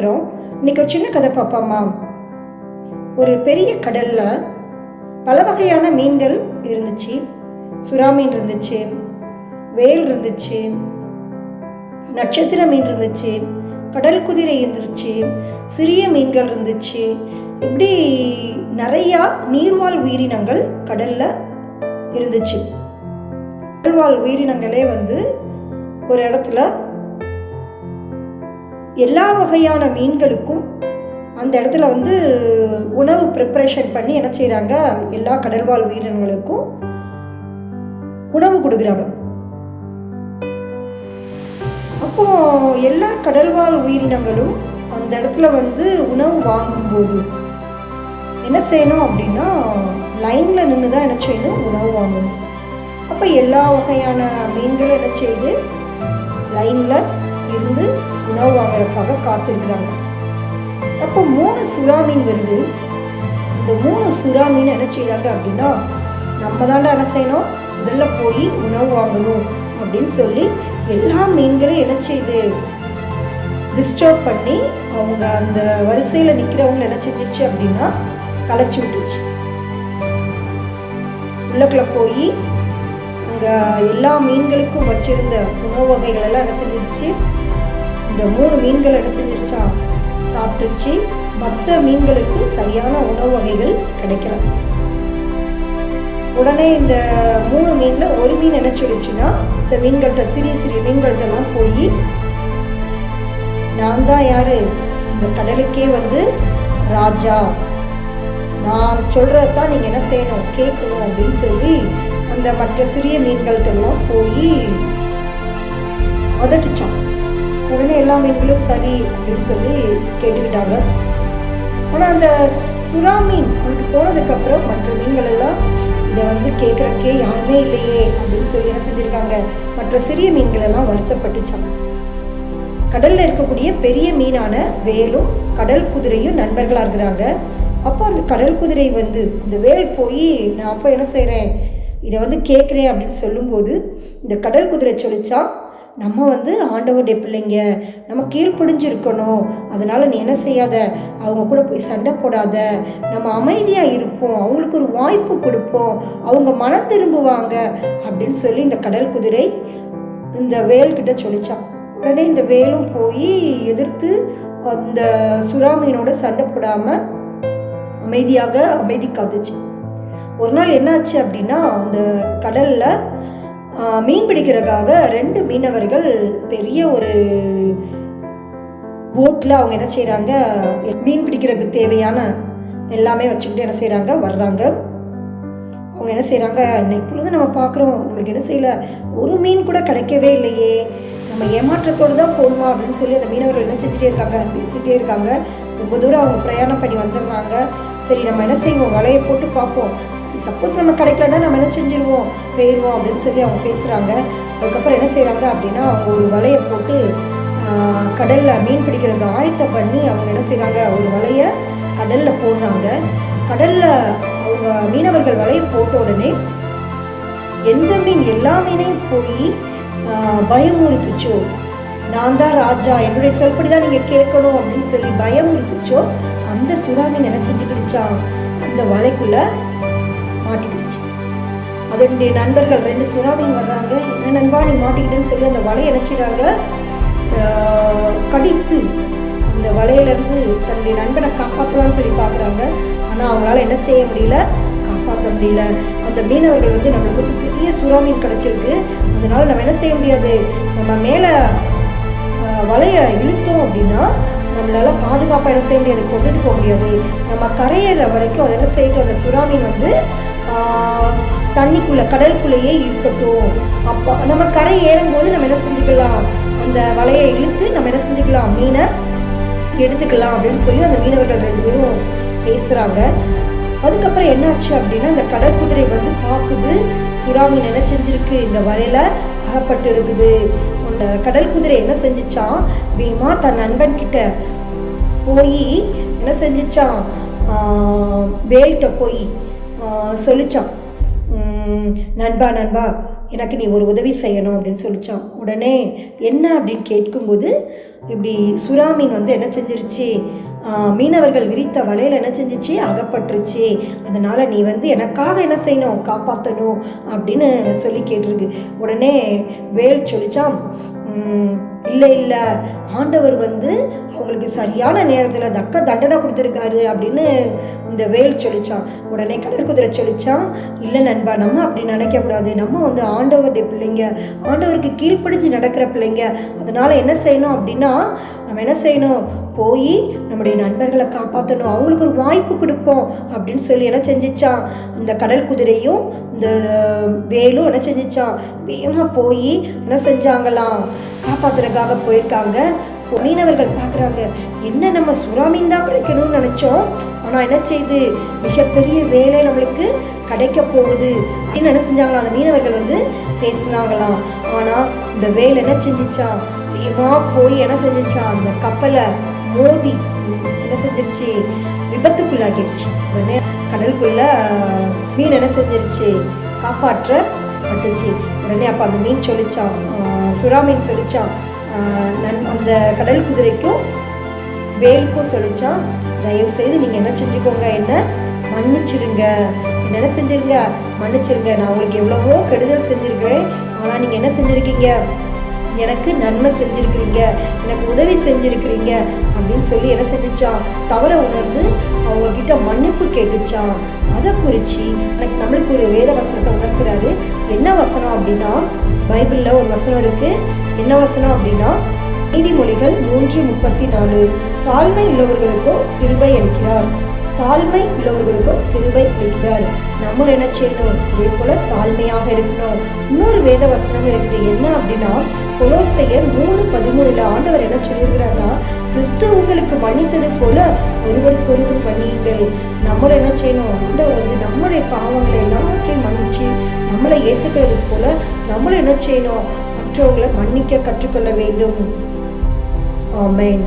இருக்கிறோம். இன்னைக்கு ஒரு சின்ன கதை பார்ப்போமா? ஒரு பெரிய கடல்ல பல வகையான மீன்கள் இருந்துச்சு. சுறா மீன் இருந்துச்சு, வேல் இருந்துச்சு, நட்சத்திர மீன் இருந்துச்சு, கடல் குதிரை இருந்துச்சு, சிறிய மீன்கள் இருந்துச்சு. இப்படி நிறையா நீர்வாழ் உயிரினங்கள் கடல்ல இருந்துச்சு. கடல்வாழ் உயிரினங்களே ஒரு இடத்துல எல்லா வகையான மீன்களுக்கும் அந்த இடத்துல உணவு ப்ரிப்பரேஷன் பண்ணி என்ன செய்கிறாங்க, எல்லா கடல்வாழ் உயிரினங்களுக்கும் உணவு கொடுக்குறாங்க. அப்போ எல்லா கடல்வாழ் உயிரினங்களும் அந்த இடத்துல உணவு வாங்கும்போது என்ன செய்யணும் அப்படின்னா, லைன்ல நின்று தான் என்ன செய்யணும், உணவு வாங்கணும். அப்போ எல்லா வகையான மீன்களும் என்ன செய்யுது, லைன்ல இருந்து உணவு வாங்குறதுக்காக காத்திருக்கிறாங்க. அப்போ 3 சுறா மீன் வருது. இந்த 3 சுறா மீன் என்ன செய்யறாங்க அப்படின்னா, நம்ம தாண்டா என்ன செய்யணும், முதல்ல போய் உணவு வாங்கணும் அப்படின்னு சொல்லி எல்லா மீன்களையும் என்ன செய்யுது, டிஸ்டர்ப் பண்ணி அவங்க அந்த வரிசையில் நிற்கிறவங்க என்ன செஞ்சிருச்சு அப்படின்னா களைச்சி விட்டுருச்சு. உள்ளக்குள்ள போய் அங்கே எல்லா மீன்களுக்கும் வச்சிருந்த உணவு வகைகள் எல்லாம் என்ன செஞ்சிருச்சு, இந்த 3 மீன்கள் என்ன செஞ்சிருச்சா சாப்பிட்டுச்சு. மற்ற மீன்களுக்கு சரியான உணவு வகைகள் கிடைக்கல. உடனே இந்த 3 மீன்ல ஒரு மீன் என்ன சொல்லிச்சுன்னா, இந்த மீன்கள்கிட்ட சிறிய சிறிய மீன்கள்கிட்டலாம் போய், நான் தான் யாரு, இந்த கடலுக்கே ராஜா, நான் சொல்றதான் நீங்க என்ன செய்யணும், கேட்கணும் அப்படின்னு சொல்லி அந்த மற்ற சிறிய மீன்கள்கிட்டலாம் போய் அதட்டுச்சான். உடனே எல்லா மீன்களும் சரி அப்படின்னு சொல்லி கேட்டுக்கிட்டாங்க. ஆனால் அந்த சுறா மீன் அவனுக்கு போனதுக்கப்புறம் மற்ற மீன்கள் எல்லாம் இதை கேட்குறக்கே யாருமே இல்லையே அப்படின்னு சொல்லி என்ன செஞ்சுருக்காங்க, மற்ற சிறிய மீன்கள் எல்லாம் வருத்தப்பட்டுச்சான். கடலில் இருக்கக்கூடிய பெரிய மீனான வேலும் கடல் குதிரையும் நண்பர்களாக இருக்கிறாங்க. அப்போ அந்த கடல் குதிரை அந்த வேல் போய், நான் அப்போ என்ன செய்கிறேன், இதை கேட்குறேன் அப்படின்னு சொல்லும்போது இந்த கடல் குதிரை சொல்லிச்சா, நம்ம ஆண்டவருடைய பிள்ளைங்க, நம்ம கீழ்ப்படிஞ்சிருக்கணும், அதனால் நீ என்ன செய்யாத, அவங்க கூட போய் சண்டை போடாத, நம்ம அமைதியாக இருப்போம், அவங்களுக்கு ஒரு வாய்ப்பு கொடுப்போம், அவங்க மனம் திரும்புவாங்க அப்படின்னு சொல்லி இந்த கடல் குதிரை இந்த வேல்கிட்ட சொல்லிச்சான். உடனே இந்த வேலும் போய் எதிர்த்து அந்த சுறா மீனோட சண்டை போடாமல் அமைதி காத்துச்சு. ஒரு நாள் என்னாச்சு அப்படின்னா, அந்த கடலில் மீன் பிடிக்கிறதுக்காக 2 மீனவர்கள் பெரிய ஒரு போட்டில் அவங்க என்ன செய்கிறாங்க, மீன் பிடிக்கிறதுக்கு தேவையான எல்லாமே வச்சுக்கிட்டு என்ன செய்கிறாங்க, வர்றாங்க. அவங்க என்ன செய்கிறாங்க, இன்னைக்கு நம்ம பார்க்குறோம், நம்மளுக்கு என்ன செய்யலை, ஒரு மீன் கூட கிடைக்கவே இல்லையே, நம்ம ஏமாற்றத்தோடு தான் போகணுமா அப்படின்னு சொல்லி அந்த மீனவர்கள் என்ன செஞ்சுட்டே இருக்காங்க, பேசிகிட்டே இருக்காங்க. ரொம்ப தூரம் அவங்க பிரயாணம் பண்ணி வந்துடுறாங்க. சரி, நம்ம என்ன செய்வோம், வலையை போட்டு பார்ப்போம், சப்போஸ் நம்ம கிடைக்கலன்னா நம்ம என்ன செஞ்சிருவோம், போயிடுவோம் அப்படின்னு சொல்லி அவங்க பேசுகிறாங்க. அதுக்கப்புறம் என்ன செய்கிறாங்க அப்படின்னா, அவங்க ஒரு வலையை போட்டு கடலில் மீன் பிடிக்கிறதுக்கு ஆயத்தம் பண்ணி அவங்க என்ன செய்கிறாங்க, ஒரு வலையை கடலில் போடுறாங்க. கடலில் அவங்க மீனவர்கள் வலையை போட்ட உடனே எந்த மீன் எல்லா மீனையும் போய் பயமுறுத்துச்சோ, நான் தான் ராஜா, என்னுடைய சொல்படி தான் நீங்கள் கேட்கணும் அப்படின்னு சொல்லி பயமுறுத்துச்சோ, அந்த சுறா மீன் என்ன செஞ்சுக்கிடுச்சா, அந்த வலைக்குள்ளே மாட்டிக்கிடுச்சு. அதனுடைய நண்பர்கள் 2 சுறா மீன் வர்றாங்க. என்ன நண்பா நீ மாட்டிக்கிட்டேன்னு சொல்லி அந்த வலையை நினைச்சிடாங்க, கடித்து அந்த வலையிலேருந்து தன்னுடைய நண்பனை காப்பாற்றலான்னு சொல்லி பார்க்குறாங்க. ஆனால் அவங்களால என்ன செய்ய முடியல, காப்பாற்ற முடியல. அந்த மீனவர்கள் நம்மளுக்கு பெரிய சுறா மீன் கிடச்சிருக்கு, அதனால நம்ம என்ன செய்ய முடியாது, நம்ம மேலே வலையை இழுத்தோம் அப்படின்னா நம்மளால பாதுகாப்பாக என்ன செய்ய முடியாது, கொண்டுட்டு போக முடியாது. நம்ம கரையேற வரைக்கும் அதை என்ன செய்யட்டும், அந்த சுறா மீன் தண்ணிக்குள்ளே கடலுக்குள்ளேயே இருக்கட்டும். அப்போ நம்ம கரை ஏறும்போது நம்ம என்ன செஞ்சுக்கலாம், அந்த வலையை இழுத்து நம்ம என்ன செஞ்சுக்கலாம், மீனை எடுத்துக்கலாம் அப்படின்னு சொல்லி அந்த மீனவர்கள் 2 பேரும் பேசுகிறாங்க. அதுக்கப்புறம் என்னாச்சு அப்படின்னா, இந்த கடற்குதிரை பார்க்குது, சுறா மீன் என்ன செஞ்சிருக்கு, இந்த வலையில் அகப்பட்டு இருக்குது. அந்த கடல் குதிரை என்ன செஞ்சிச்சான், வேகமாக தன் நண்பன் கிட்ட போய் என்ன செஞ்சிச்சான், வேல்கிட்ட போய் சொல்லிச்சான், நண்பா எனக்கு நீ ஒரு உதவி செய்யணும் அப்படின்னு சொல்லிச்சான். உடனே என்ன அப்படின்னு கேட்கும்போது, இப்படி சுறா மீன் வந்து என்ன செஞ்சிருச்சு, மீனவர்கள் விரித்த வலையில் என்ன செஞ்சிச்சு, அகப்பட்டுருச்சு. அதனால் நீ வந்து எனக்காக என்ன செய்யணும், காப்பாற்றணும் அப்படின்னு சொல்லி கேட்டிருக்கு. உடனே வேல் சொல்லிச்சான், இல்லை இல்லை, ஆண்டவர் வந்து அவங்களுக்கு சரியான நேரத்தில் தக்க தண்டனை கொடுத்துருக்காரு அப்படின்னு இந்த வேல் சொல்லிச்சான். உடனே கடற்குதிரை சொல்லிச்சான், இல்லை நண்பா, நம்ம அப்படி நினைக்கக்கூடாது. நம்ம வந்து ஆண்டவருடைய பிள்ளைங்க, ஆண்டவருக்கு கீழ்ப்படிஞ்சு நடக்கிற பிள்ளைங்க. அதனால் என்ன செய்யணும் அப்படின்னா, நம்ம என்ன செய்யணும், போய் நம்முடைய நண்பர்களை காப்பாற்றணும், அவங்களுக்கு ஒரு வாய்ப்பு கொடுப்போம் அப்படின்னு சொல்லி என்ன செஞ்சிச்சான், இந்த கடல் குதிரையும் இந்த வேலும் என்ன செஞ்சிச்சான், வேகமாக போய் என்ன செஞ்சாங்களாம், காப்பாற்றுறதுக்காக போயிருக்காங்க. மீனவர்கள் பார்க்குறாங்க, என்ன நம்ம சுறா மீன் தான் கிடைக்கணும்னு நினச்சோம், ஆனால் என்ன செய்யுது, மிகப்பெரிய வேலை நம்மளுக்கு கிடைக்க போகுது அப்படின்னு என்ன செஞ்சாங்களாம், அந்த மீனவர்கள் வந்து பேசினாங்களாம். ஆனால் இந்த வேல் என்ன செஞ்சிச்சான், வேகமாக போய் என்ன செஞ்சிச்சான், அந்த கப்பலை மோதி என்ன செஞ்சிருச்சு, விபத்துக்குள்ளாகிடுச்சு. உடனே கடலுக்குள்ள மீன் என்ன செஞ்சிருச்சு, காப்பாற்றப்பட்டுச்சு. உடனே அப்போ அந்த மீன் சொல்லிச்சான், சுறா மீன் சொல்லிச்சான், அந்த கடல் குதிரைக்கும் வேலுக்கும் சொல்லிச்சான், தயவு செய்து நீங்கள் என்ன செஞ்சுக்கோங்க, என்ன மன்னிச்சிருங்க, என்ன செஞ்சிருங்க, மன்னிச்சிருங்க. நான் உங்களுக்கு எவ்வளவோ கெடுதல் செஞ்சுருக்கிறேன், ஆனால் நீங்கள் என்ன செஞ்சுருக்கீங்க, எனக்கு நன்மை செஞ்சுருக்கிறீங்க, எனக்கு உதவி செஞ்சுருக்கிறீங்க அப்படின்னு சொல்லி என்ன செஞ்சிச்சான், தவற உணர்ந்து அவங்கக்கிட்ட மன்னிப்பு கேட்டுச்சான். அதை குறித்து எனக்கு நம்மளுக்கு ஒரு வேத வசனத்தை உணர்த்துறாரு. என்ன வசனம் அப்படின்னா, பைபிளில் ஒரு வசனம் இருக்குது. என்ன வசனம் அப்படின்னா, நீதிமொழிகள் 3:34, தாழ்மை உள்ளவர்களுக்கும் கிருபை அளிக்கிறார், தாழ்மை உள்ளவர்களுக்கும் கிருபை அளிக்கிறார். நம்மளும் என்ன செய்யணும், இதே போல தாழ்மையாக இருக்கணும். இன்னொரு வேத வசனம் இருக்குது. என்ன அப்படின்னா, கொலோசையர் 3:13 ஆண்டவர் என்ன சொல்லியிருக்கிறார்னா, கிறிஸ்து உங்களுக்கு மன்னித்தது போல ஒருவருக்கொருவர் மன்னியுங்கள். நம்மளும் என்ன செய்யணும், ஆண்டவர் வந்து நம்மளுடைய பாவங்களை எல்லாவற்றையும் மன்னிச்சு நம்மளை ஏற்றுக்கிறது போல நம்மளும் என்ன செய்யணும், மற்றவங்களை மன்னிக்க கற்றுக்கொள்ள வேண்டும். ஆமென்.